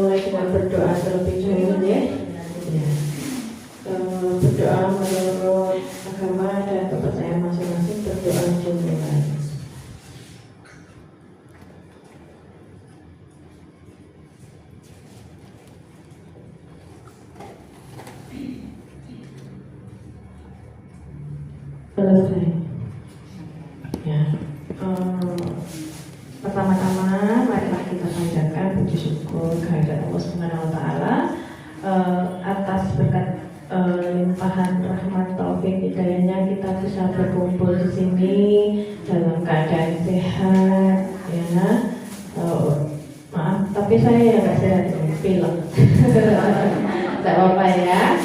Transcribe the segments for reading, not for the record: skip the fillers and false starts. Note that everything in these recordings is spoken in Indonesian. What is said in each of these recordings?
mulai dengan berdoa terlebih dahulu ya. Berdoa menurut agama dan kepercayaan masing-masing, berdoa dimulai. Selesai. Ya. Pertama-tama marilah kita panjatkan puji syukur kehadirat Allah Subhanahu wa taala atas berkat limpahan rahmat taufik hidayahnya kita bisa berkumpul di sini dalam keadaan sehat ya. Maaf tapi saya nggak sehat, pilek. Tidak apa-apa ya.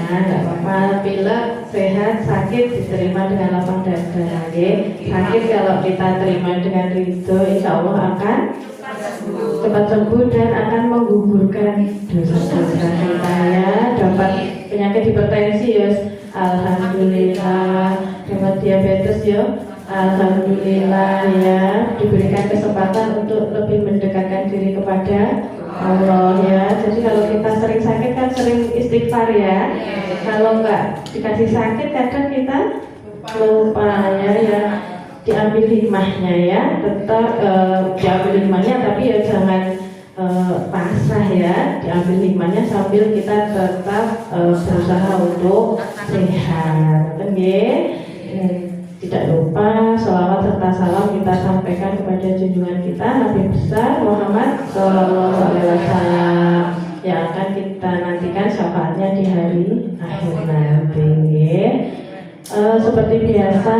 Tidak apa-apa, pilek, sehat, sakit diterima dengan lapang dada. Sakit kalau kita terima dengan ridho, insya Allah akan cepat sembuh dan akan menggugurkan dosa-dosa kita ya. Dapat penyakit hipertensi ya, alhamdulillah. Dapat diabetes ya, alhamdulillah ya. Diberikan kesempatan untuk lebih mendekatkan diri kepada Allah ya. Jadi kalau kita sering sakit kan sering istighfar ya. Kalau nggak dikasih sakit kadang kita lupa ya. Diambil hikmahnya ya. Tetap diambil hikmahnya tapi ya jangan pasrah ya. Diambil hikmahnya sambil kita tetap berusaha untuk sehat. Tidak lupa sholawat serta salam kita sampaikan kepada junjungan kita Nabi besar Muhammad SAW yang akan kita nantikan syafaatnya di hari akhir nanti. Seperti biasa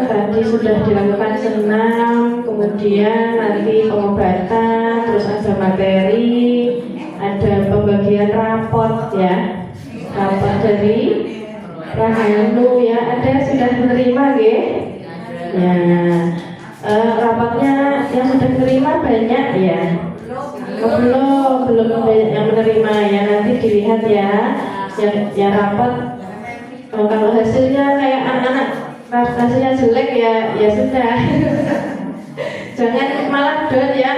tadi sudah dilakukan senam, kemudian nanti pengobatan, terus ada materi, ada pembagian raport ya, raport dari Rahanu ya, ada sudah menerima ya. Rapatnya yang sudah menerima banyak ya. Belum banyak yang menerima ya, nanti dilihat ya. Ya rapot kalau hasilnya kayak anak-anak hasilnya jelek ya sudah. Jangan malah down ya,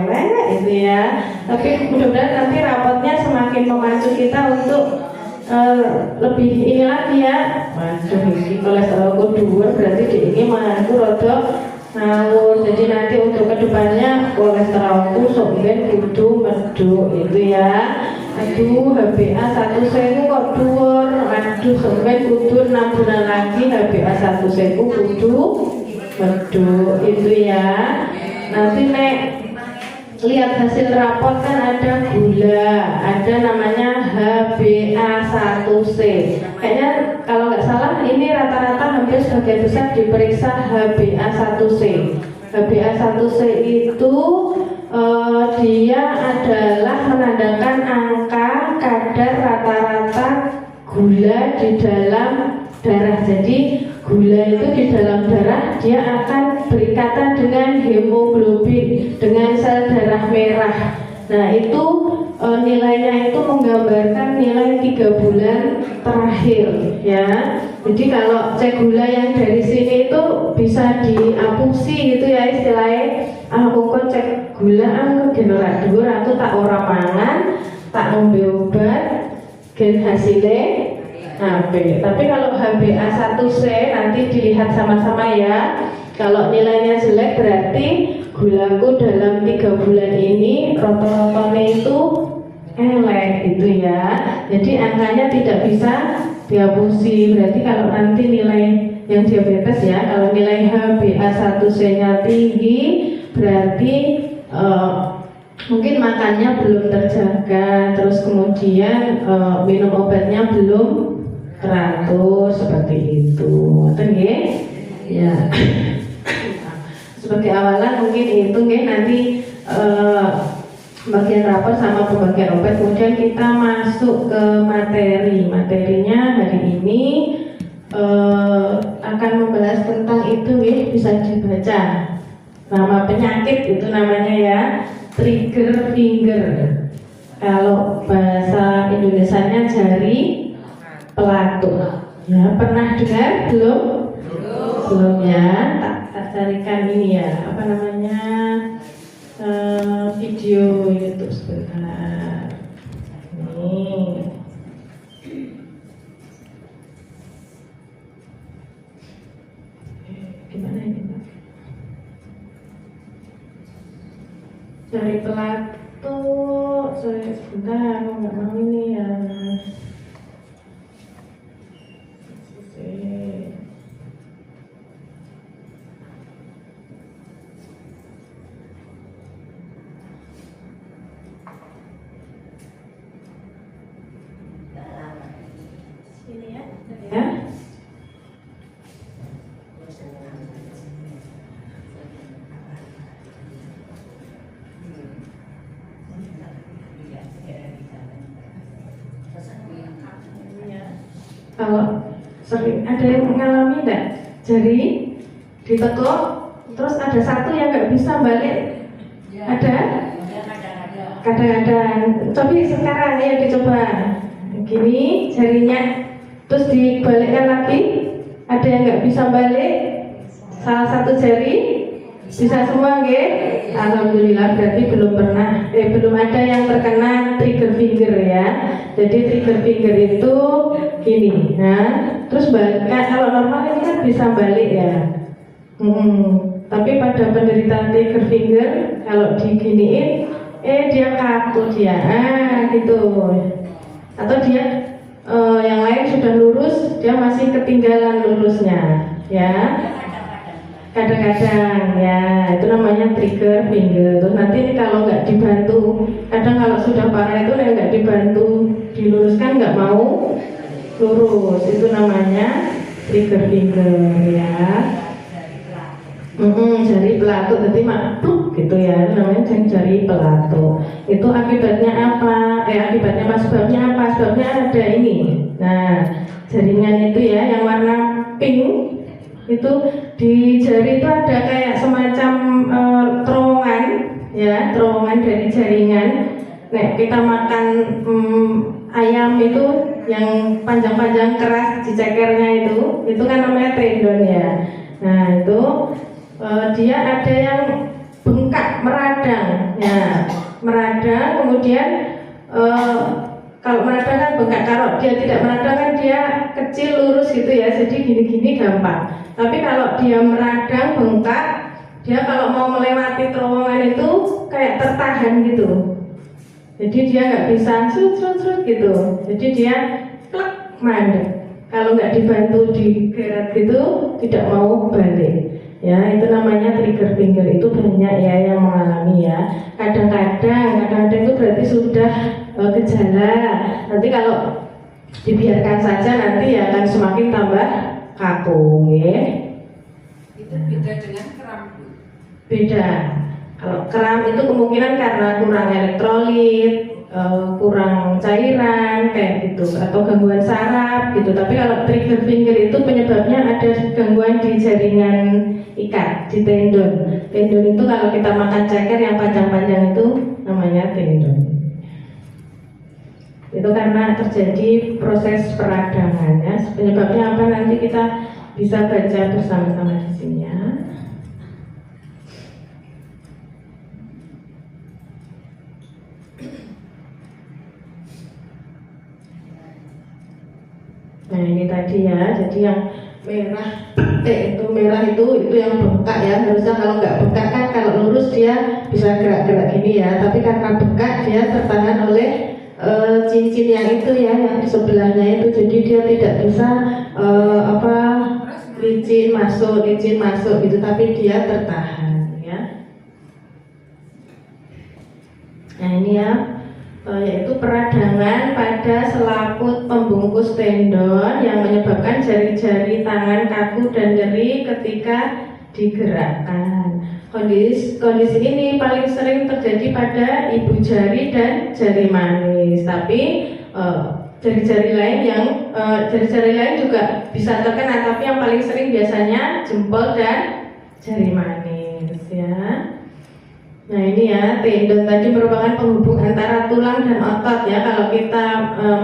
elek itu ya. Tapi mudah-mudahan nanti rapotnya semakin memacu kita untuk lebih ini lagi ya. Waduh, ini kolesterolku dhuwur berarti di ini manganku rodok ngawur. Jadi nanti untuk kedepannya kolesterolku sok ben kudu medhuk itu ya. Aduh, HbA1c kok dhuwur. Aduh, sok ben kudu 6 bulan lagi HbA1c ku kudu medhuk itu ya. Nanti nek lihat hasil raport kan ada gula, ada namanya HbA1c. Kayaknya kalau nggak salah ini rata-rata hampir sebagian besar diperiksa HbA1c. HbA1c itu dia adalah menandakan angka kadar rata-rata gula di dalam darah. Jadi gula itu di dalam darah dia akan berikatan dengan hemoglobin, dengan sel darah merah. Nah itu nilainya itu menggambarkan nilai 3 bulan terakhir ya. Jadi kalau cek gula yang dari sini itu bisa diapusi gitu ya istilahnya. Aku kok cek gula aku generat dhuwur aku tak ora mangan, tak ngombe obat, gen hasilnya tapi kalau HbA1c nanti dilihat sama-sama ya. Kalau nilainya jelek berarti gulaku dalam 3 bulan ini rata-ratanya itu elek gitu ya. Jadi angkanya tidak bisa dihapusi. Berarti kalau nanti nilai yang diabetes ya, kalau nilai HbA1c-nya tinggi berarti mungkin makannya belum terjaga, terus kemudian minum obatnya belum teratur seperti itu. Ya. Sebagai awalan mungkin itu nanti bagian rapor sama pembagian obat, kemudian kita masuk ke materi. Materinya hari ini akan membahas tentang itu bisa dibaca. Nama penyakit itu namanya ya, trigger finger. Kalau bahasa Indonesianya jari pelatuk. Ya, pernah dengar belum? Belum ya. Tak carikan ini ya, apa namanya? video YouTube sebentar. Nih. Gimana ini, Pak? Cari pelatuk. Saya sebentar, aku nggak mau ini ya. Sini ya. Ya. Kalau sering ada yang mengalami enggak jari ditekuk terus ada satu yang nggak bisa balik, ada kadang-kadang. Coba sekarang ya dicoba gini jarinya terus dibalikkan lagi, ada yang nggak bisa balik salah satu jari, bisa semua nggih? Alhamdulillah, berarti belum ada yang terkena trigger finger ya. Jadi trigger finger itu gini, nah terus balik. Kalau normal ini kan bisa balik ya. Tapi pada penderita trigger finger kalau diginiin, dia kaku dia, gitu. Atau dia yang lain sudah lurus, dia masih ketinggalan lurusnya, ya. Kadang-kadang ya itu namanya trigger finger. Terus nanti kalau nggak dibantu, kadang kalau sudah parah itu nggak dibantu diluruskan nggak mau lurus, itu namanya trigger finger ya. Jari pelatuk tadi makhluk gitu ya, itu namanya jari pelatuk. Itu akibatnya apa? Akibatnya sebabnya apa? Sebabnya ada ini. Nah, jaringan itu ya yang warna pink itu di jari itu ada kayak semacam terowongan ya, terowongan dari jaringan. Nah, kita makan ayam itu yang panjang-panjang keras di cekernya itu kan namanya tendon ya. Nah itu dia ada yang bengkak meradang ya, meradang kemudian kalau meradang kan bengkak, kalau dia tidak meradang kan dia kecil lurus gitu ya, jadi gini-gini gampang. Tapi kalau dia meradang bengkak, dia kalau mau melewati terowongan itu kayak tertahan gitu. Jadi dia nggak bisa serut gitu. Jadi dia klek mandek. Kalau nggak dibantu digeret gitu, tidak mau balik. Ya, itu namanya trigger finger. Itu banyak ya yang mengalami ya. Kadang-kadang itu berarti sudah gejala. Nanti kalau dibiarkan saja nanti ya akan semakin tambah kaku, ya. Itu beda dengan kram, Bu? Beda. Kalau kram itu kemungkinan karena kurang elektrolit, kurang cairan kayak gitu, atau gangguan saraf gitu. Tapi kalau trigger finger itu penyebabnya ada gangguan di jaringan ikat, di tendon. Tendon itu kalau kita makan ceker yang panjang-panjang itu namanya tendon. Itu karena terjadi proses peradangan ya. Penyebabnya apa nanti kita bisa baca bersama-sama di sini ya. Nah ini tadi ya, jadi yang merah, merah itu yang bengkak ya. Harusnya kalau nggak bengkak kan kalau lurus dia bisa gerak-gerak gini ya. Tapi karena bengkak dia tertahan oleh cincin yang itu ya, yang di sebelahnya itu. Jadi dia tidak bisa licin masuk gitu. Tapi dia tertahan ya. Nah ini ya. Yaitu peradangan pada selaput pembungkus tendon yang menyebabkan jari-jari tangan kaku dan nyeri ketika digerakkan. Kondisi ini paling sering terjadi pada ibu jari dan jari manis, tapi jari-jari lain juga bisa terkena, tapi yang paling sering biasanya jempol dan jari manis ya. Nah ini ya, tendon tadi merupakan penghubung antara tulang dan otot ya. Kalau kita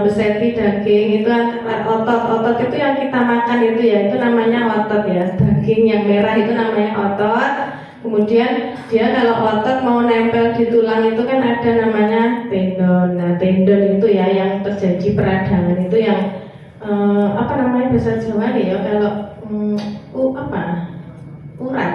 beseti daging itu antara otot itu yang kita makan itu ya, itu namanya otot ya. Daging yang merah itu namanya otot. Kemudian dia kalau otot mau nempel di tulang itu kan ada namanya tendon. Nah, tendon itu ya yang terjadi peradangan itu yang apa namanya bahasa Jawa nih ya, kalau urat.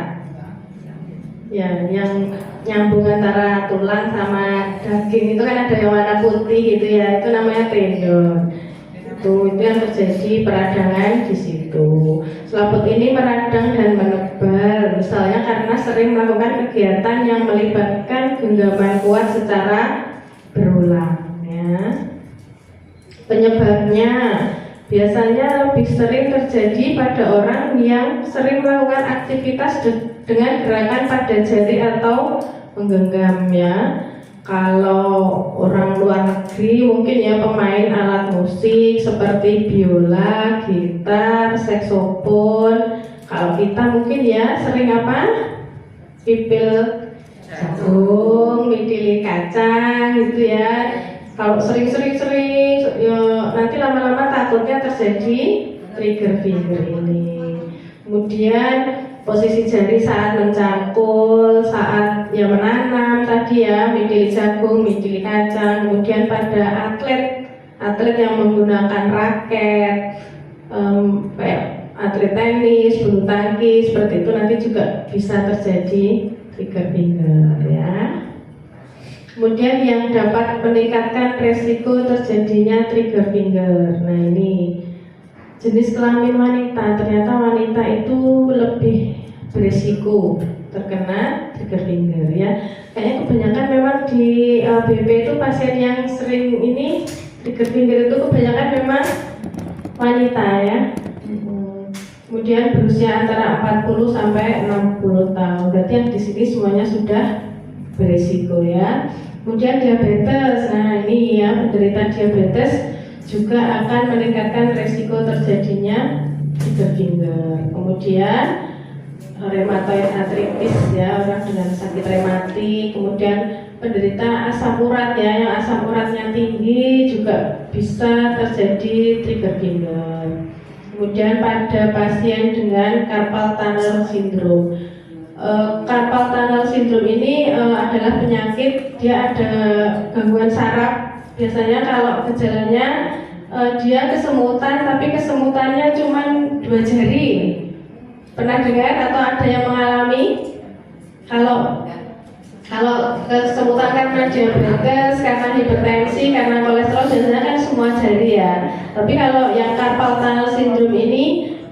Ya, yang nyambung antara tulang sama daging itu kan ada yang warna putih gitu ya, itu namanya tendon. Itu yang terjadi peradangan di situ. Selaput ini meradang dan menebal, misalnya karena sering melakukan kegiatan yang melibatkan genggaman kuat secara berulang. Ya. Penyebabnya biasanya lebih sering terjadi pada orang yang sering melakukan aktivitas dengan gerakan pada jari atau menggenggam ya. Kalau orang luar negeri mungkin ya pemain alat musik seperti biola, gitar, saksofon. Kalau kita mungkin ya sering apa? Pipil jagung, midili kacang gitu ya. Kalau sering-sering ya, nanti lama-lama takutnya terjadi trigger finger ini. Kemudian posisi jari saat mencangkul, saat ya menanam tadi ya, midili jagung, midili kacang. Kemudian pada atlet yang menggunakan raket, kayak atlet tenis, bulu tangkis, seperti itu nanti juga bisa terjadi trigger finger ya. Kemudian yang dapat meningkatkan resiko terjadinya trigger finger. Nah ini jenis kelamin wanita, ternyata wanita itu lebih berisiko terkena trigger finger ya. Kayaknya kebanyakan memang di BP itu pasien yang sering ini trigger finger itu kebanyakan memang wanita ya. Kemudian berusia antara 40 sampai 60 tahun. Berarti yang di sini semuanya sudah berisiko ya. Kemudian diabetes. Nah ini ya, penderita diabetes juga akan meningkatkan resiko terjadinya trigger finger. Kemudian rheumatoid arthritis ya, orang dengan sakit rematik. Kemudian penderita asam urat ya, yang asam uratnya tinggi juga bisa terjadi trigger finger. Kemudian pada pasien dengan carpal tunnel syndrome. Carpal tunnel syndrome ini adalah penyakit, dia ada gangguan saraf. Biasanya kalau gejalanya dia kesemutan, tapi kesemutannya cuma 2 jari. Pernah dengar atau ada yang mengalami? Kalau kesemutan karena diabetes, karena hipertensi, karena kolesterol biasanya kan semua jari ya. Tapi kalau yang carpal tunnel syndrome ini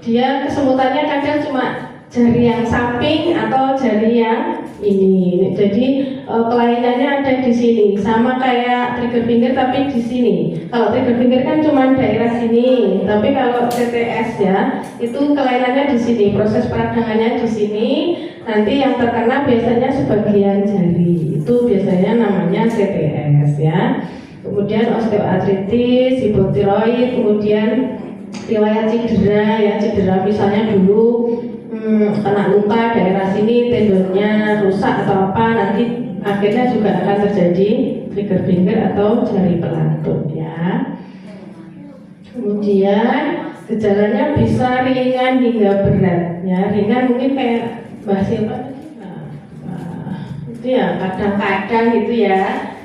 dia kesemutannya kadang cuma jari yang samping atau jari yang ini. Jadi kelainannya ada di sini, sama kayak trigger finger tapi di sini. Kalau trigger finger kan cuma daerah sini, tapi kalau CTS ya itu kelainannya di sini, proses peradangannya di sini. Nanti yang terkena biasanya sebagian jari, itu biasanya namanya CTS ya. Kemudian osteoartritis, hipotiroid, kemudian riwayat cedera ya, cedera misalnya dulu kena luka daerah sini, tendonnya rusak atau apa, nanti akhirnya juga akan terjadi trigger finger atau jari pelantun ya. Kemudian gejalanya bisa ringan hingga berat ya. Ringan mungkin kayak bahasa apa? Itu ya kadang-kadang gitu ya.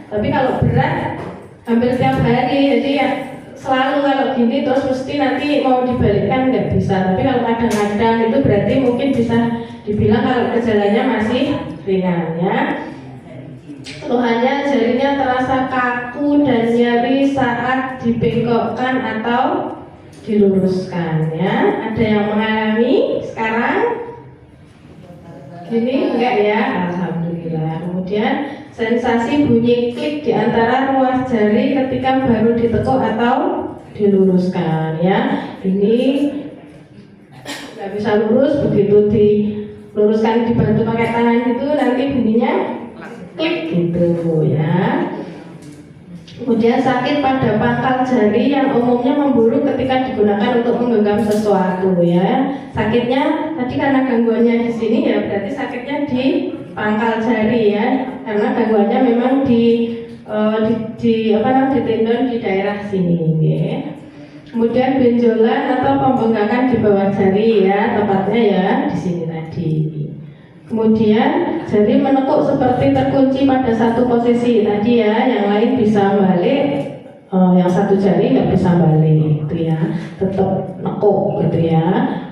Tapi kalau berat hampir tiap hari, jadi ya selalu kalau gini terus mesti nanti mau dibalikkan nggak bisa. Tapi kalau kadang-kadang itu berarti mungkin bisa dibilang kalau gejalanya masih ringan ya. Keluhannya jarinya terasa kaku dan nyeri saat dibengkokkan atau diluruskan ya. Ada yang mengalami sekarang? Gini enggak ya? Alhamdulillah. Kemudian sensasi bunyi klik di antara ruas jari ketika baru ditekuk atau diluruskan ya. Ini nggak bisa lurus, begitu diluruskan dibantu pakai tangan gitu nanti bunyinya klik gitu ya. Kemudian sakit pada pangkal jari yang umumnya memburuk ketika digunakan untuk menggenggam sesuatu ya. Sakitnya tadi karena gangguannya di sini ya, berarti sakitnya di pangkal jari ya, karena gangguannya memang di tendon di daerah sini ya. Kemudian benjolan atau pembengkakan di bawah jari ya, tepatnya ya di sini tadi. Kemudian jari menekuk seperti terkunci pada satu posisi tadi ya, yang lain bisa balik, yang satu jari nggak bisa balik, gitu ya, tetap nekuk, gitu ya,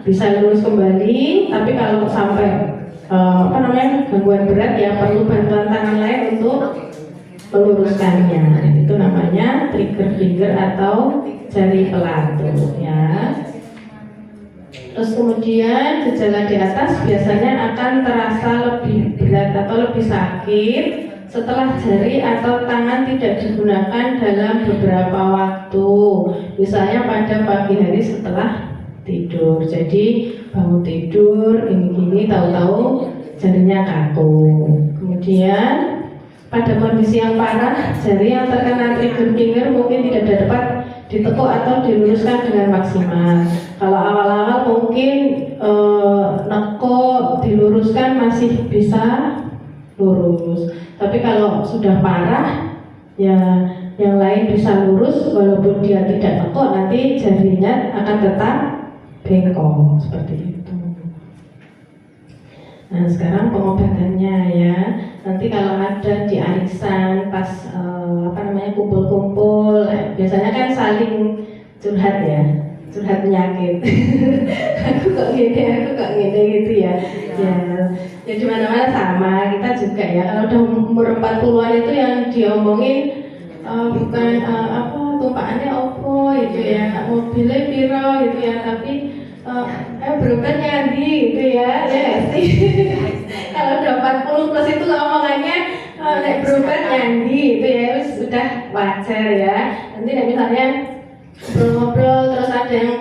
bisa lurus kembali. Tapi kalau sampai gangguan berat ya perlu bantuan tangan lain untuk meluruskannya. Itu namanya trigger finger atau jari pelatu, ya. Terus kemudian gejala di atas biasanya akan terasa lebih berat atau lebih sakit setelah jari atau tangan tidak digunakan dalam beberapa waktu. Misalnya pada pagi hari setelah tidur. Jadi bangun tidur gini-gini tahu-tahu jarinya kaku. Kemudian pada kondisi yang parah, jari yang terkena trigger finger mungkin tidak dapat ditekuk atau diluruskan dengan maksimal. Kalau awal-awal mungkin nekuk diluruskan masih bisa lurus, tapi kalau sudah parah ya yang lain bisa lurus walaupun dia tidak nekuk, nanti jarinya akan tetap bengkok seperti itu. Nah sekarang pengobatannya ya, nanti kalau ada di arisan pas kumpul-kumpul, biasanya kan saling curhat ya, curhat penyakit. aku kok gini gitu ya. Ya di mana-mana sama kita juga ya. Kalau udah umur 40-an itu yang diomongin bukan tumpahannya opo gitu ya, mobilnya piro gitu ya, tapi berobatnya di gitu ya, kalau udah 40 plus itu omongannya naik berobat nyandi gitu ya, sudah wajar ya. Nanti misalnya ngobrol terus ada yang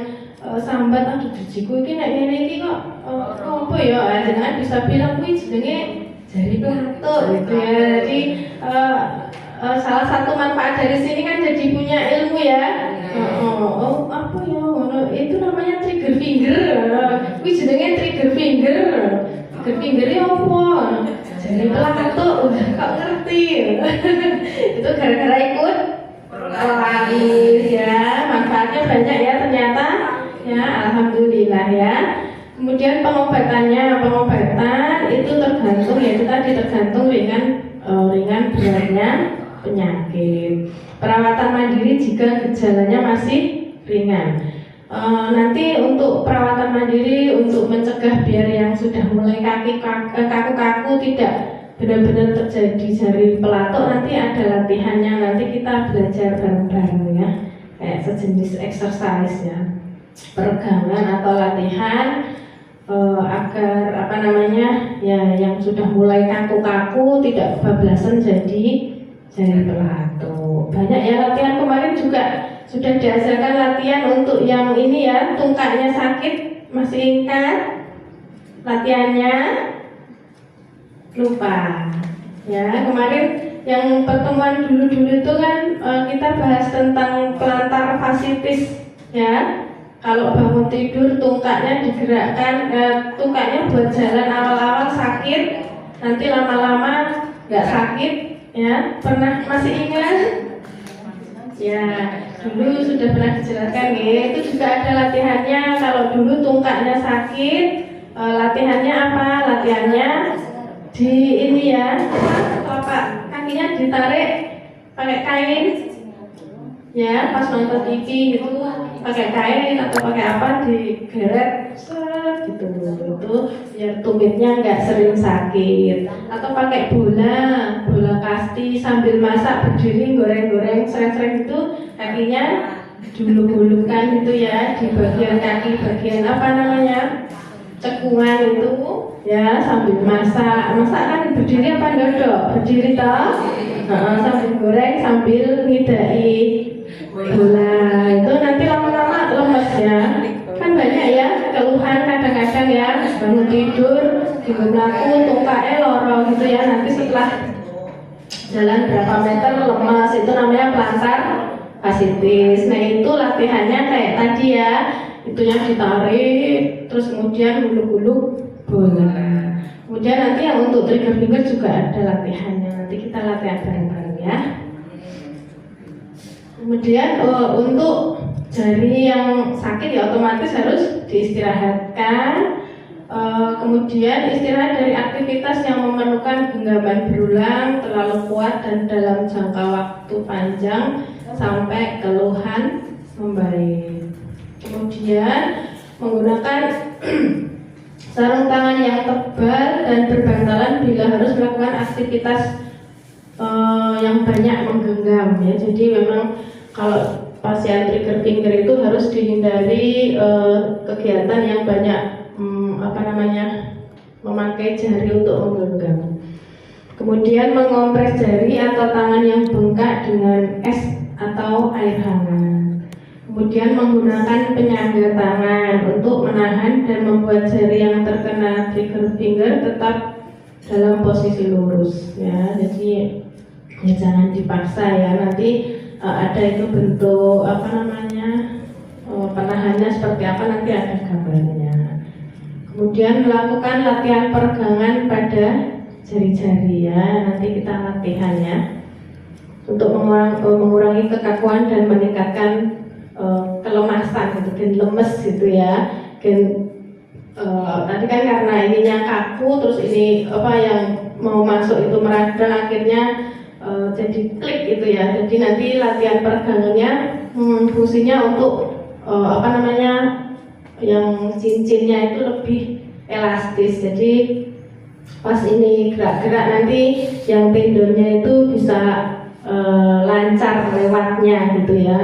sambat, aduh gigiku ini naik ini kok apa ya, jangan bisa bilang kuwi jenenge jari pelatu gitu ya. Jadi salah satu manfaat dari sini kan jadi punya ilmu ya. Apa ya, itu namanya trigger finger. Kuwi jenenge trigger finger. Trigger finger ya apa? Jari pelatu, kok ngerti? Itu gara-gara ikut Laris ya, manfaatnya banyak ya ternyata ya, alhamdulillah ya. Kemudian pengobatan itu tergantung ya, itu tadi tergantung ringan beratnya penyakit. Perawatan mandiri jika gejalanya masih ringan. Nanti untuk perawatan mandiri untuk mencegah biar yang sudah mulai kaku-kaku tidak benar-benar terjadi jari pelatuk, nanti ada latihannya, nanti kita belajar bareng-bareng ya, kayak sejenis exercise ya, peregangan atau latihan agar ya yang sudah mulai kaku-kaku tidak kebablasan jadi jari pelatuk. Banyak ya latihan, kemarin juga sudah diajarkan latihan untuk yang ini ya, tungkaknya sakit, masih ingat latihannya? Lupa ya. Kemarin yang pertemuan dulu itu kan kita bahas tentang plantar fasciitis ya. Kalau bangun tidur tungkaknya digerakkan, tungkaknya buat jalan awal-awal sakit, nanti lama-lama nggak sakit ya. Pernah masih ingat? Ya, dulu sudah pernah dijelaskan ya. Itu juga ada latihannya. Kalau dulu tungkaknya sakit, latihannya apa? Latihannya di ini ya, telapak kakinya ditarik pakai kain ya, pas nonton TV gitu pakai kain atau pakai apa digeret gitu, itu biar tumitnya nggak sering sakit. Atau pakai bola kasti sambil masak berdiri goreng-goreng sering-sering itu kakinya dulu-dulukan gitu ya, di bagian kaki, bagian apa namanya, cekungan itu ya, sambil masak kan berdiri apa duduk? Berdiri toh, sambil goreng sambil ngidai bola. Itu nanti lama-lama lemes ya. Kan banyak ya keluhan kadang-kadang ya, bangun tidur bingung laku, tungkaknya loro gitu ya. Nanti setelah jalan berapa meter lemes, itu namanya plantar fasciitis. Nah itu latihannya kayak tadi ya, itunya ditarik terus kemudian gulung-gulung bola. Kemudian nanti yang untuk trigger finger juga ada latihannya, nanti kita latihan bareng-bareng ya. Kemudian untuk jari yang sakit ya otomatis harus diistirahatkan. Kemudian istirahat dari aktivitas yang memerlukan genggaman berulang, terlalu kuat dan dalam jangka waktu panjang sampai keluhan membaik. Kemudian menggunakan sarung tangan yang tebal dan berbantalan bila harus melakukan aktivitas yang banyak menggenggam ya. Jadi memang kalau pasien trigger finger itu harus dihindari kegiatan yang banyak memakai jari untuk menggenggam. Kemudian mengompres jari atau tangan yang bengkak dengan es atau air hangat. Kemudian menggunakan penyangga tangan untuk menahan dan membuat jari yang terkena trigger finger tetap dalam posisi lurus ya. Jadi ya jangan dipaksa ya, nanti ada itu bentuk penahannya seperti apa, nanti ada gambarnya. Kemudian melakukan latihan peregangan pada jari-jari ya, nanti kita latihannya untuk mengurangi kekakuan dan meningkatkan kelemasan gitu, gen lemes gitu ya. Tadi kan karena ininya kaku, terus ini yang mau masuk itu meradang, akhirnya jadi klik gitu ya. Jadi nanti latihan peregangannya fungsinya untuk yang cincinnya itu lebih elastis. Jadi pas ini gerak-gerak nanti yang tendonnya itu bisa lancar lewatnya gitu ya,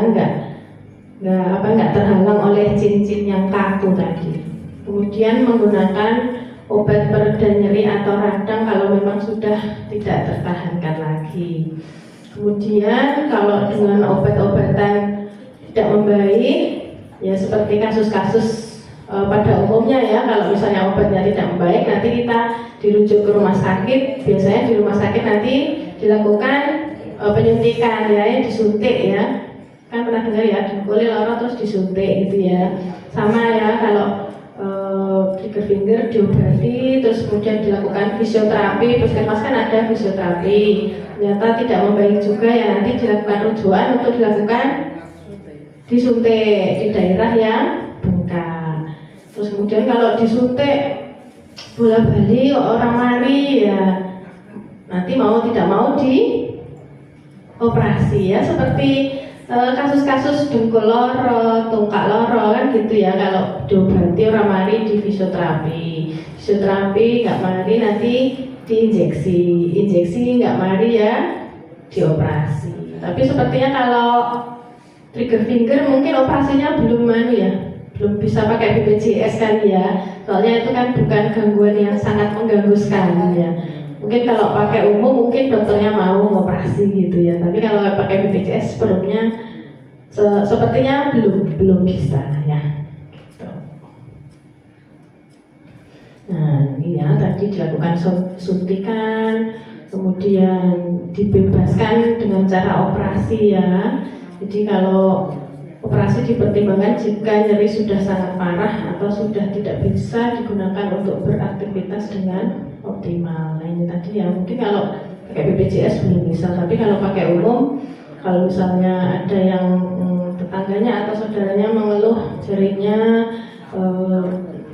nggak terhalang oleh cincin yang kaku tadi. Kemudian menggunakan obat pereda nyeri atau radang kalau memang sudah tidak tertahankan lagi. Kemudian kalau dengan obat-obatan tidak membaik, ya seperti kasus-kasus pada umumnya ya, kalau misalnya obatnya tidak membaik, nanti kita dirujuk ke rumah sakit. Biasanya di rumah sakit nanti dilakukan penyuntikan ya, disuntik ya. Kan pernah dengar ya, dipukuli loro terus disuntik gitu ya. Sama ya kalau trigger finger diobati, terus kemudian dilakukan fisioterapi. Puskesmas kan ada fisioterapi, ternyata tidak membaik juga ya, nanti dilakukan rujukan untuk dilakukan disuntik di daerah yang bengkak. Terus kemudian kalau disuntik bola balik orang mari ya, nanti mau tidak mau di operasi ya, seperti kasus-kasus dengkul loro, tungkak loro kan gitu ya. Kalau diobati orang mari di fisioterapi nggak mari nanti injeksi nggak mari ya dioperasi. Tapi sepertinya kalau trigger finger mungkin operasinya belum bisa pakai BPJS kan ya, soalnya itu kan bukan gangguan yang sangat mengganggu sekali ya. Mungkin kalau pakai umum mungkin dokternya mau operasi gitu ya, tapi kalau pakai BPJS sepertinya belum bisa ya. Gitu. Nah ini ya, tadi dilakukan suntikan, kemudian dibebaskan dengan cara operasi ya. Jadi kalau operasi dipertimbangkan jika nyeri sudah sangat parah atau sudah tidak bisa digunakan untuk beraktivitas dengan optimal. Nah ini tadi ya, mungkin kalau pakai BPJS belum bisa, tapi kalau pakai umum, kalau misalnya ada yang tetangganya atau saudaranya mengeluh jarinya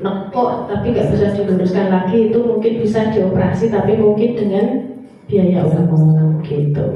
nekuk tapi nggak bisa diluruskan lagi, itu mungkin bisa dioperasi, tapi mungkin dengan biaya umum gitu.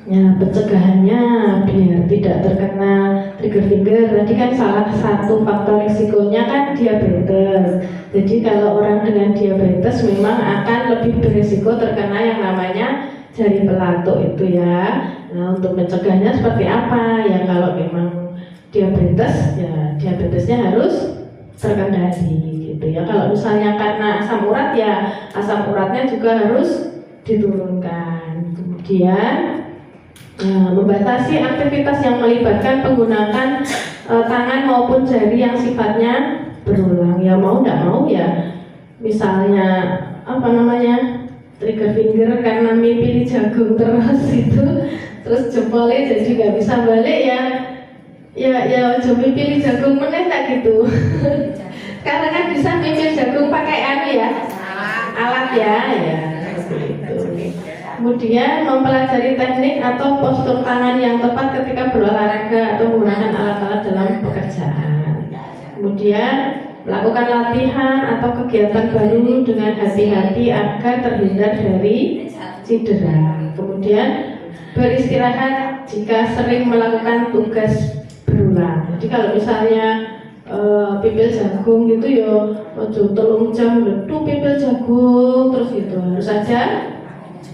Ya, pencegahannya biar tidak terkena trigger finger. Tadi kan salah satu faktor risikonya kan diabetes. Jadi kalau orang dengan diabetes memang akan lebih berisiko terkena yang namanya jari pelatuk itu ya. Nah untuk mencegahnya seperti apa? Ya kalau memang diabetes, ya diabetesnya harus terkendali gitu ya. Kalau misalnya karena asam urat, ya asam uratnya juga harus diturunkan. Kemudian membatasi aktivitas yang melibatkan penggunaan tangan maupun jari yang sifatnya berulang. Ya mau tidak mau ya, misalnya trigger finger karena mimpi jagung terus itu, terus jempolnya jadi nggak bisa balik ya coba pilih jagung meneh tak gitu. Karena kan bisa mimpi jagung pakai alat ya seperti itu. Kemudian mempelajari teknik atau postur tangan yang tepat ketika berolahraga atau menggunakan alat-alat dalam pekerjaan. Kemudian melakukan latihan atau kegiatan baru dengan hati-hati agar terhindar dari cedera. Kemudian beristirahat jika sering melakukan tugas berulang. Jadi kalau misalnya pipil jagung gitu ya ojo telung jam ledu pipil jagung terus gitu, harus ada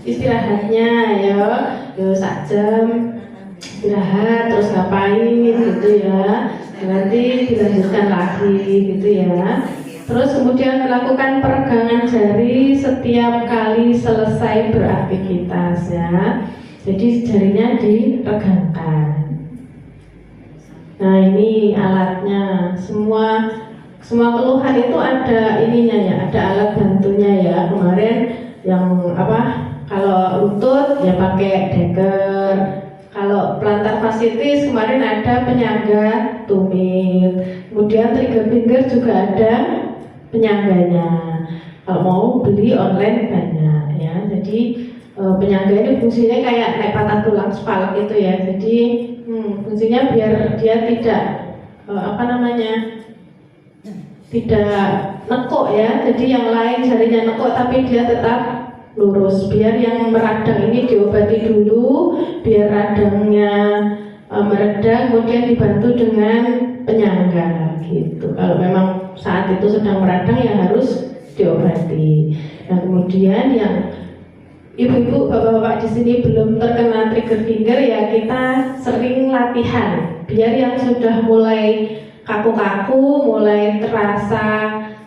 istirahatnya ya sak jam istirahat terus ngapain gitu ya, nanti dilanjutkan lagi gitu ya. Terus kemudian melakukan peregangan jari setiap kali selesai beraktivitas ya, jadi jarinya diregangkan. Nah ini alatnya, semua keluhan itu ada ininya ya, ada alat bantunya ya. Kemarin yang kalau lutut ya pakai deker, kalau plantar fasciitis kemarin ada penyangga tumit, kemudian trigger finger juga ada penyangganya. Kalau mau beli online banyak ya. Jadi penyangga ini fungsinya kayak patah tulang spalak itu ya. Jadi fungsinya biar dia tidak tidak nekuk ya. Jadi yang lain jarinya nekuk tapi dia tetap lurus. Biar yang meradang ini diobati dulu, biar radangnya mereda, kemudian dibantu dengan penyangga gitu. Kalau memang saat itu sedang meradang ya harus diobati. Nah kemudian yang ibu-ibu, bapak-bapak di sini belum terkena trigger finger ya, kita sering latihan biar yang sudah mulai kaku-kaku, mulai terasa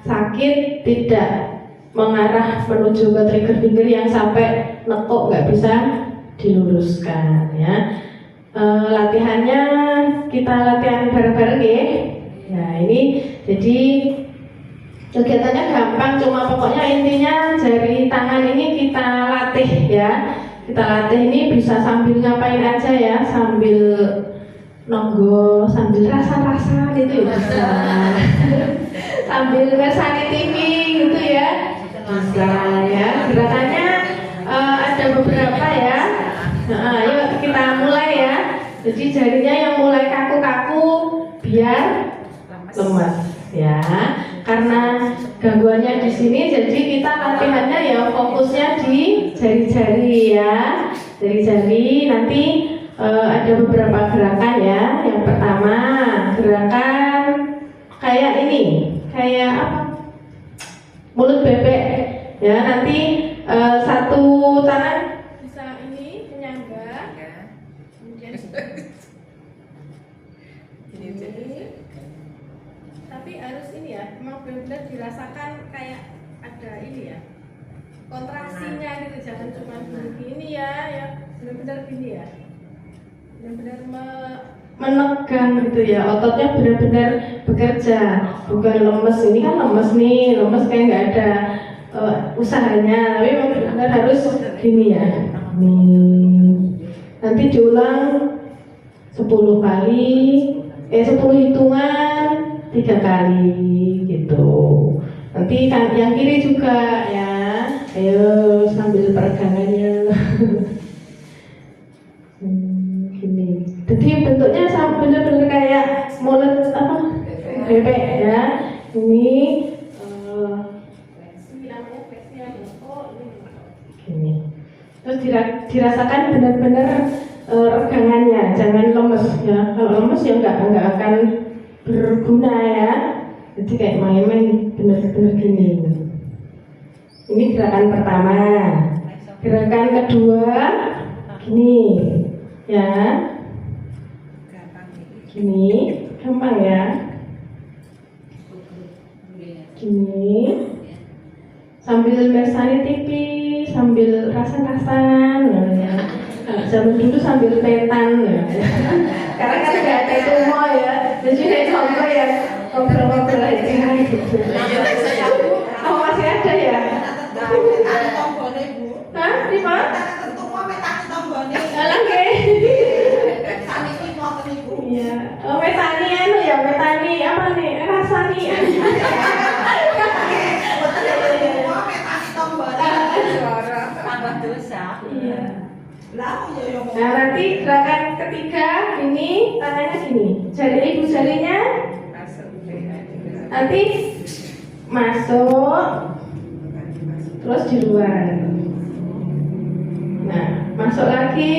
sakit tidak mengarah menuju ke trigger finger yang sampai nekuk nggak bisa diluruskan ya. Latihannya kita latihan bareng-bareng ya. Nah ini jadi kegiatannya gampang, cuma pokoknya intinya jari tangan ini kita latih ya. Kita latih ini bisa sambil ngapain aja ya, sambil nonggo, sambil rasa-rasa gitu ya bisa. Sambil ngersani TV gitu ya bisa ya. Gerakannya ada beberapa ya. Nah, yuk kita mulai ya. Jadi jarinya yang mulai kaku-kaku biar lemas ya. Karena gangguannya di sini, jadi kita latihannya ya fokusnya di jari-jari ya, jari-jari. Nanti ada beberapa gerakan ya. Yang pertama gerakan kayak ini, kayak apa? Mulut bebek ya. Nanti satu tangan bisa ini penyangga, kemudian ini. Tapi harus ini ya, memang benar-benar dirasakan kayak ada ini ya, kontraksinya gitu, jangan cuma gini ya, ya benar-benar gini ya, benar-benar menegang gitu ya, ototnya benar-benar bekerja, bukan lemes. Ini kan lemes nih, lemes kayak nggak ada usahanya, tapi memang benar-benar harus gini ya. Nanti diulang 10 kali, 10 hitungan 3 kali gitu. Nanti yang kiri juga ya. Ayo sambil peregangannya. Gini. Jadi bentuknya sama bener-bener kayak mulut bebek ya. Ini namanya fleksinya gini. Terus dirasakan benar-benar regangannya, jangan lemes ya. Kalau lemes ya nggak akan berguna ya. Jadi kayak main-main bener-bener gini. Ini gerakan pertama. Gerakan kedua gini ya, gini gampang ya, gini sambil mersani TV, sambil rasan-rasan ya. Zaman dulu sambil petan ya. Karena kan nggak ada semua ya, jadi kayak contoh ya ngobrol-ngobrol aja gitu. Oh masih ada ya? Hah? Di mana? Lagi. Iya. Oh metani anu ya, metani apa nih? Rasani. Iya. Nah nanti gerakan ketiga ini tangannya gini, jari ibu jarinya Nanti masuk, terus di luar. Nah, masuk lagi,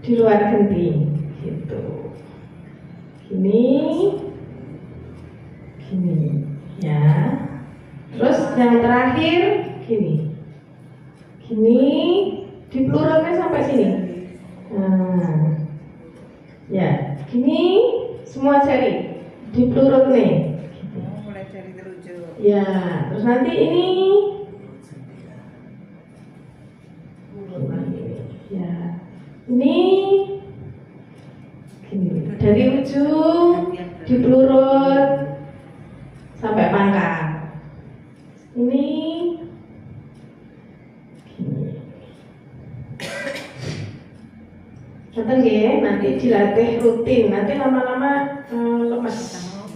di luar genting, gitu. Gini, ya. Terus yang terakhir gini, di pelurutnya sampai sini. Nah, ya, gini semua jari di pelurut nih. Mulai dari terujuk. Ya, terus nanti ini, ya, ini gini dari ujung di pelurut sampai pangkal. Ini gini. Datang ya, nanti dilatih rutin, nanti lama-lama lemes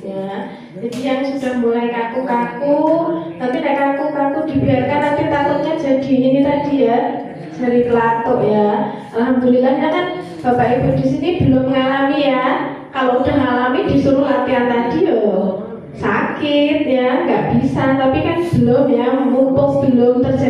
ya. Jadi yang sudah mulai kaku-kaku, nanti nek kaku-kaku dibiarkan nanti takutnya jadi ini tadi ya, jari pelatuk ya. Alhamdulillahnya kan Bapak Ibu di sini belum mengalami ya. Kalau udah ngalami disuruh latihan tadi yo sakit ya, nggak bisa. Tapi kan belum ya, mumpung belum terjadi.